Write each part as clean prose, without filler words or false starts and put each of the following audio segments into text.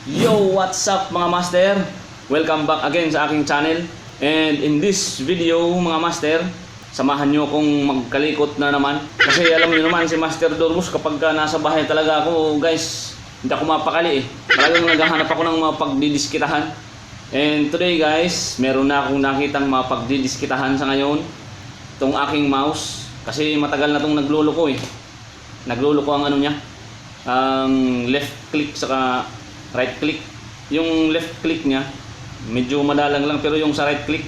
Yo, what's up mga master? Welcome back again sa aking channel. And in this video mga master, samahan nyo akong magkalikot na naman. Kasi alam nyo naman si Master Dormus, kapag nasa bahay talaga ako guys, hindi ako mapakali eh. Talagang naghahanap ako ng mga pagdidiskitahan. And today guys, meron na akong nakitang mga pagdidiskitahan sa ngayon. Itong aking mouse, kasi matagal na itong nagluloko eh. Nagluloko ang ano niya, ang left click saka right click. Yung left click niya medyo madalang lang, pero yung sa right click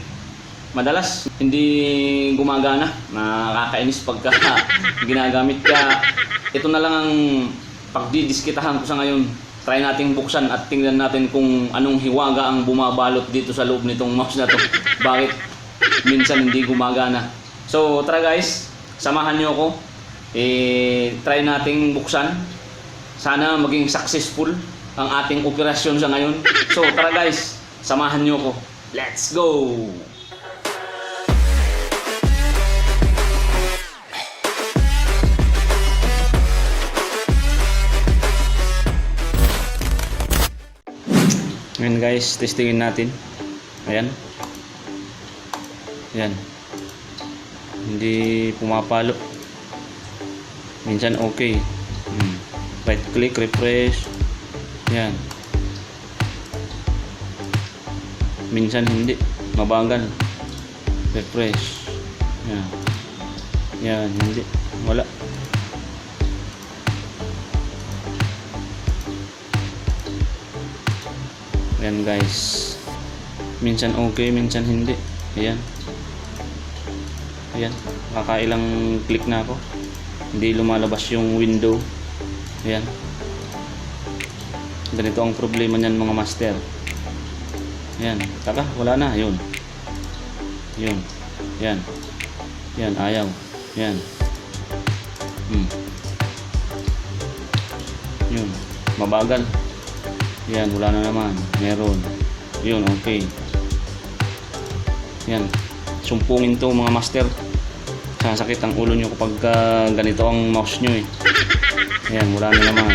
madalas hindi gumagana. Nakakainis pagka ginagamit. Kaya ito na lang ang pagdidiskitahan ko sa ngayon. Try nating buksan at tingnan natin kung anong hiwaga ang bumabalot dito sa loob nitong mouse na to. Bakit minsan hindi gumagana. So tara guys, samahan niyo ako. Try nating buksan. Sana maging successful ang ating operasyon sa ngayon. So tara guys, samahan niyo ako. Let's go! Ngayon guys, testingin natin. Ayan. Ayan. Hindi pumapalo. Minsan okay. Right click, refresh. Yan. Minsan hindi, mabagal. Refresh. Yan. Yan, hindi. Wala. Yan guys. Minsan okay, minsan hindi. Ayan. Ayan. Kakailang click na ako. Hindi lumalabas yung window. Ayan. Ganito ang problema niyan mga master. Yan, taka, wala na, yun. Yun. Yan. Yan, ayaw. Yan. Yun, mabagal. Yan, wala na naman. Meron. Yun, okay. Yan. Sumpungin to mga master. Sasakit ang ulo nyo kapag ganito ang mouse nyo eh. Yan, wala na naman.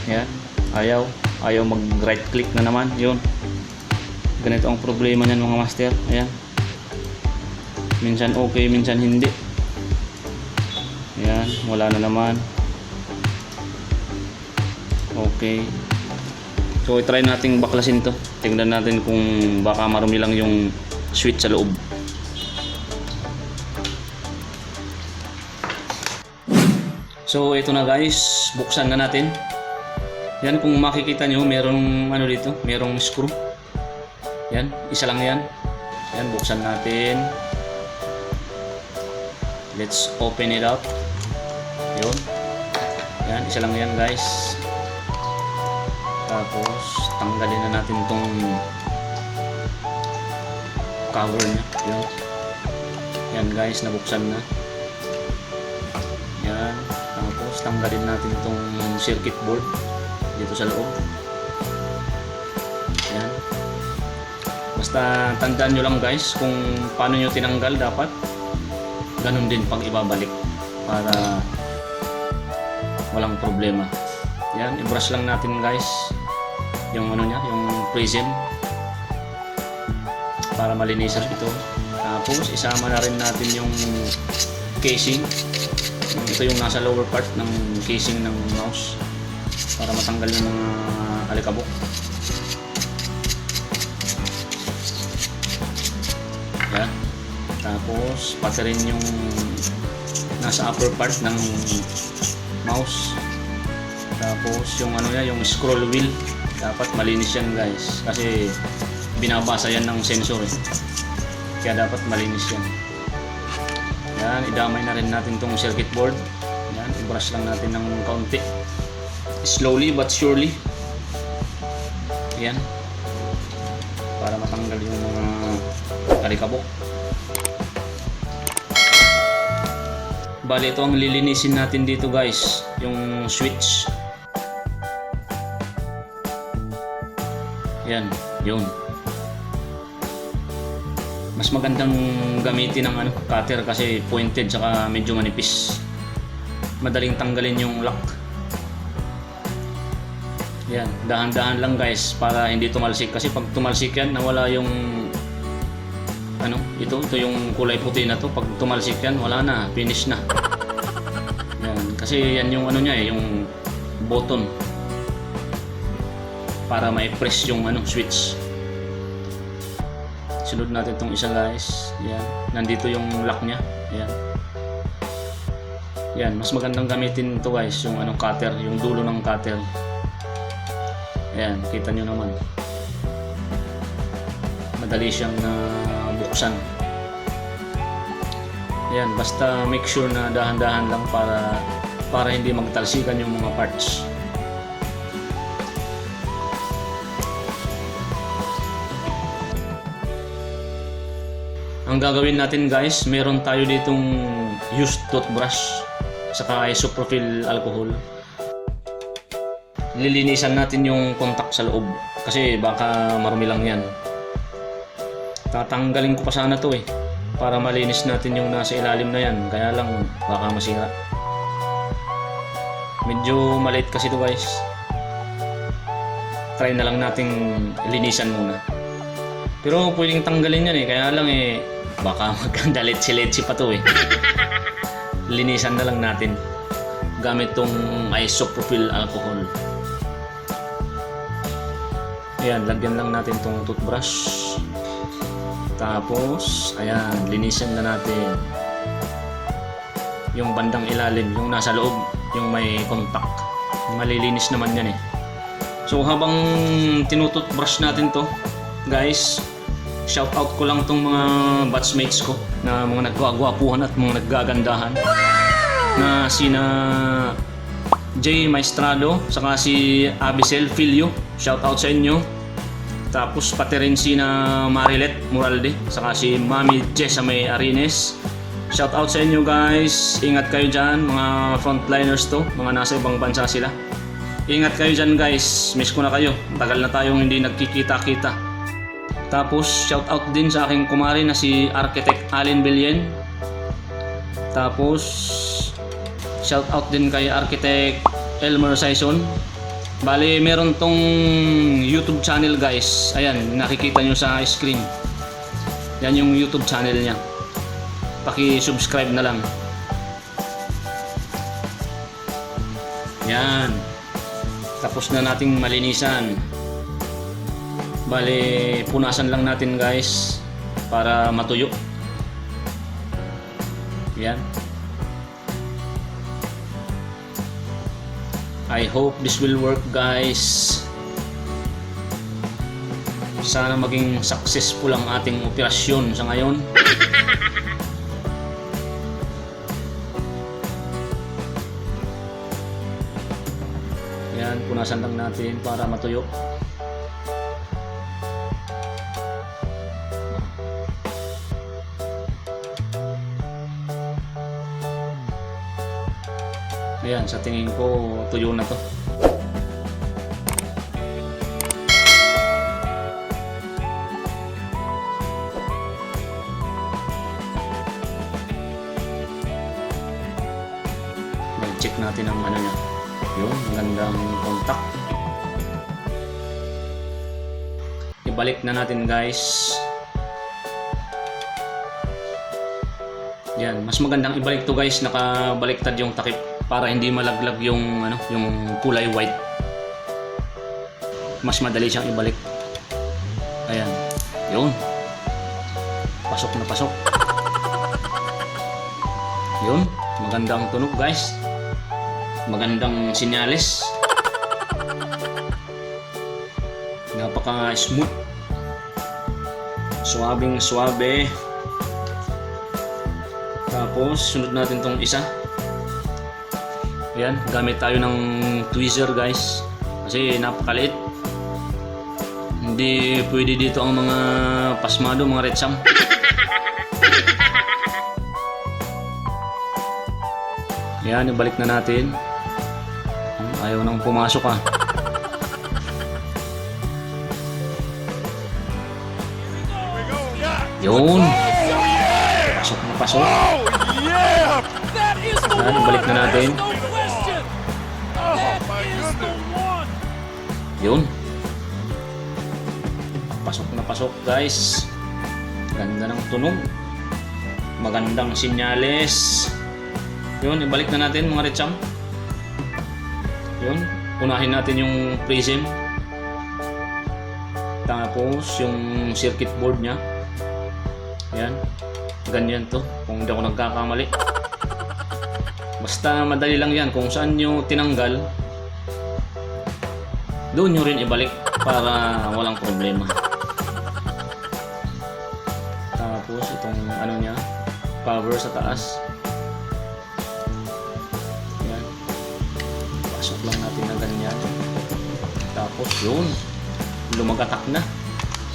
Yan, ayaw mag right click na naman. Yun, ganito ang problema niyan mga master. Ayan, minsan okay, minsan hindi. Ayan, wala na naman. Okay, so i-try nating baklasin to. Tingnan natin kung baka marumi lang yung switch sa loob. So ito na guys, buksan na natin. Yan, kung makikita nyo, merong ano dito, merong screw. Yan, isa lang yan. Yan, buksan natin. Let's open it up. Yun. Yan, isa lang yan guys. Tapos, tanggalin na natin itong cover nya. Yun. Yan guys, nabuksan na. Yan. Tapos, tanggalin natin itong circuit board dito sa loob. Yan. Basta tandaan nyo lang guys kung paano nyo tinanggal, dapat ganun din pag ibabalik para walang problema. Yan, i-brush lang natin guys yung ano nya, yung prism para malinisan ito. Tapos isama na rin natin yung casing. Ito yung nasa lower part ng casing ng mouse para matanggal yung mga alikabok. Yan. Tapos pati rin yung nasa upper part ng mouse. Tapos yung ano niya, yung scroll wheel, dapat malinis yan guys kasi binabasa yan ng sensor eh. Kaya dapat malinis yan. Yan, idamay na rin natin tong circuit board. Yan, i-brush lang natin ng kaunti. Slowly but surely. Yan. Para matanggal yung mga alikabok. Bali, ito ang lilinisin natin dito guys, yung switch. Yan, yun. Mas magandang gamitin ng cutter kasi pointed saka medyo manipis. madaling tanggalin yung lock. Yan, dahan-dahan lang guys para hindi tumalsik, kasi pag tumalsik yan, nawala yung ano, ito yung kulay puti na to. Pag tumalsik yan, wala na, finish na. Yan, kasi yan yung ano niya yung button para ma-press yung ano, switch. Sunod natin tong isa guys. Yan, nandito yung lock niya. Yan. Yan, mas magandang gamitin to guys, yung ano, cutter, yung dulo ng cutter. Ayan, kita nyo naman. Madali siyang buksan. Ayan, basta make sure na dahan-dahan lang para hindi magtalsikan yung mga parts. Ang gagawin natin guys, meron tayo ditong used toothbrush saka isopropyl alcohol. Lilinisan natin yung contact sa loob kasi baka marumi lang yan. Tatanggalin ko pa sana to para malinis natin yung nasa ilalim na yan, kaya lang baka masira. Medyo maliit kasi to guys. Try na lang nating linisan muna. Pero pwedeng tanggalin yan kaya lang baka magkandalit-silitsi pa to Linisan na lang natin gamit tong isopropyl alcohol. Ayan, lagyan lang natin tong toothbrush. Tapos, ayan, linisin na natin yung bandang ilalim, yung nasa loob, yung may contact. Malilinis naman yan So, habang tinutoothbrush natin to, guys, shout out ko lang tong mga batchmates ko na mga nagwagwapuhan at mga naggagandahan. Na sina Jay Maestrado, saka si Abisel Filio, shout out sa inyo. Tapos pati rin sina Marilet Moralde, saka si Mami Jessa May Arines. Shout out sa inyo guys. Ingat kayo dyan, mga frontliners to, mga nasa ibang bansa sila. Ingat kayo dyan guys, miss ko na kayo, tagal na tayong hindi nagkikita-kita. Tapos shout out din sa aking kumari na si Architect Allen Bilyen. Tapos shout out din kay Architect Elmer Saison. Bali, meron tong YouTube channel guys. Ayan, nakikita nyo sa screen. Yan yung YouTube channel niya. Paki-subscribe na lang. Yan. Tapos na nating malinisan. Bali, punasan lang natin guys para matuyo. Yan. I hope this will work guys. Sana maging successful ang ating operasyon sa ngayon. Yan, punasan lang natin para matuyo. Ayan, sa tingin ko tuyo na to. Mag-check natin ang ano niya. Yun, magandang contact. Ibalik na natin guys. Yan, mas magandang ibalik to guys, nakabaliktad yung takip para hindi malaglag yung ano, yung kulay white. Mas madali siyang ibalik. Ayan. Yun. Pasok na pasok. Yun, magandang tunog guys. Magandang sinyalis. Napaka smooth. Suwabing suwabe. Tapos sunod natin tong isa. Ayan, gamit tayo ng tweezer guys kasi napakaliit. Hindi pwede dito ang mga pasmado, mga retsam. Ayan, ibalik na natin. Ayaw nang pumasok Yun. Pasok na pasok. Yan, balik na natin. Yun. Pasok na pasok guys. Ganda ng tunog. Magandang sinyales. Yun, ibalik na natin mga retsam. Yun, unahin natin yung prism. Tapos yung circuit board nya. Yan. Ganyan to, kung hindi ako nagkakamali. Basta madali lang yan. Kung saan nyo tinanggal, doon nyo rin ibalik para walang problema. Tapos itong ano nya, power sa taas. Yan. Pasok lang natin na ganyan. Tapos yun, lumagatak na.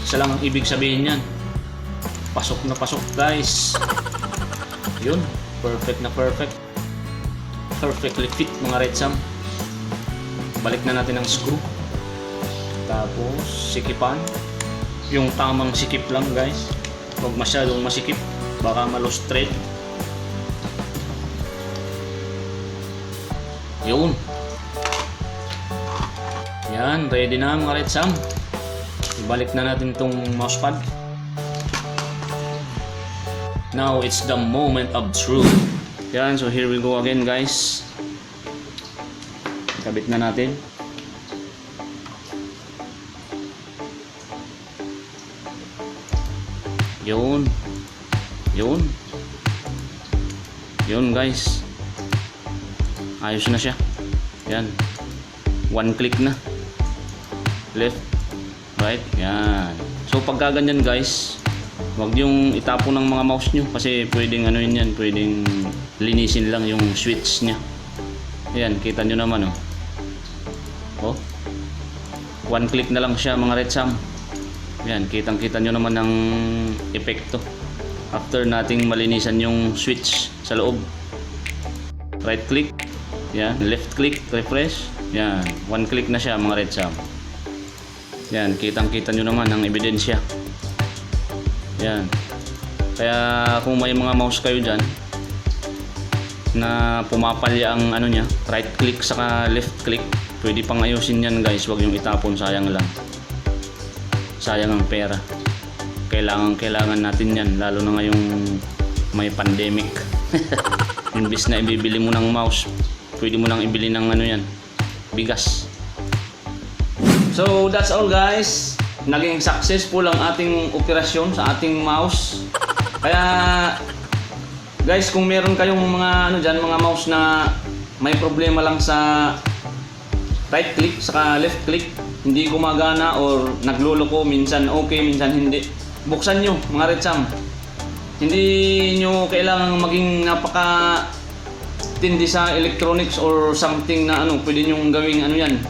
Isa lang ang ibig sabihin yan. Pasok na pasok guys. Yun, perfect na perfect. Perfectly fit mga retsam. Balik na natin ang screw. Tapos sikipan. Yung tamang sikip lang guys. Huwag masyadong masikip, baka ma-lost thread. Yun. Yan, ready na mga retsam. Ibalik na natin tong mousepad. Now it's the moment of truth. Yan, so here we go again guys. Kabit na natin. Yun. Yun. Yun guys. Ayos na siya. Yan. One click na. Left, right. Yan. So pagka ganyan guys, wag yung itapon ng mga mouse nyo kasi pwedeng ano yun yan, pwedeng linisin lang yung switch nya. Ayan, kita nyo naman oh. Oh. One click na lang siya mga retsam. Ayan, kitang kita nyo naman ng epekto after nating malinisan yung switch sa loob. Right click, yan, left click, refresh. Yan, one click na siya mga retsam. Yan, kitang kita nyo naman ang ebidensya. Yan. Kaya kung may mga mouse kayo dyan na pumapalya ang ano nya, right click saka left click, pwede pang ayusin yan guys. Huwag yung itapon, sayang lang. Sayang ang pera. Kailangan natin yan, lalo na ngayong may pandemic. Imbis na ibibili mo ng mouse, pwede mo nang ibili ng ano yan, bigas. So that's all guys. Naging successful ang ating operasyon sa ating mouse. Kaya guys, kung meron kayong mga ano diyan, mga mouse na may problema lang sa right click saka left click, hindi gumagana or nagloloko, minsan okay, minsan hindi, buksan nyo mga retsam. Hindi nyo kailangan maging napaka tindi sa electronics or something na ano, pwede nyo gawing ano yan,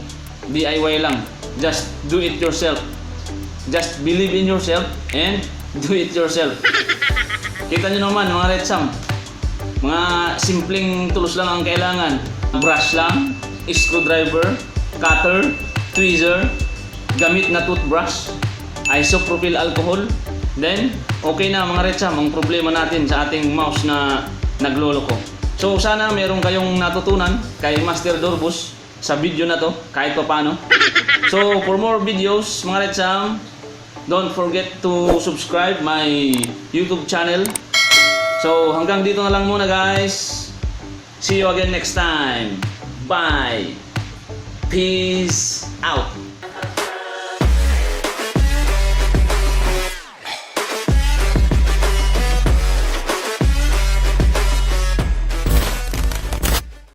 DIY lang. Just do it yourself. Just believe in yourself and do it yourself. Kita nyo naman mga retsam, mga simpleng tools lang ang kailangan. Brush lang, screwdriver, cutter, tweezer, gamit na toothbrush, isopropyl alcohol. Then, okay na mga retsam ang problema natin sa ating mouse na nagloloko. So sana meron kayong natutunan kay Master Dorbus sa video na to kahit pa paano. So for more videos mga retsam, don't forget to subscribe my YouTube channel. So hanggang dito na lang muna guys. See you again next time. Bye. Peace out.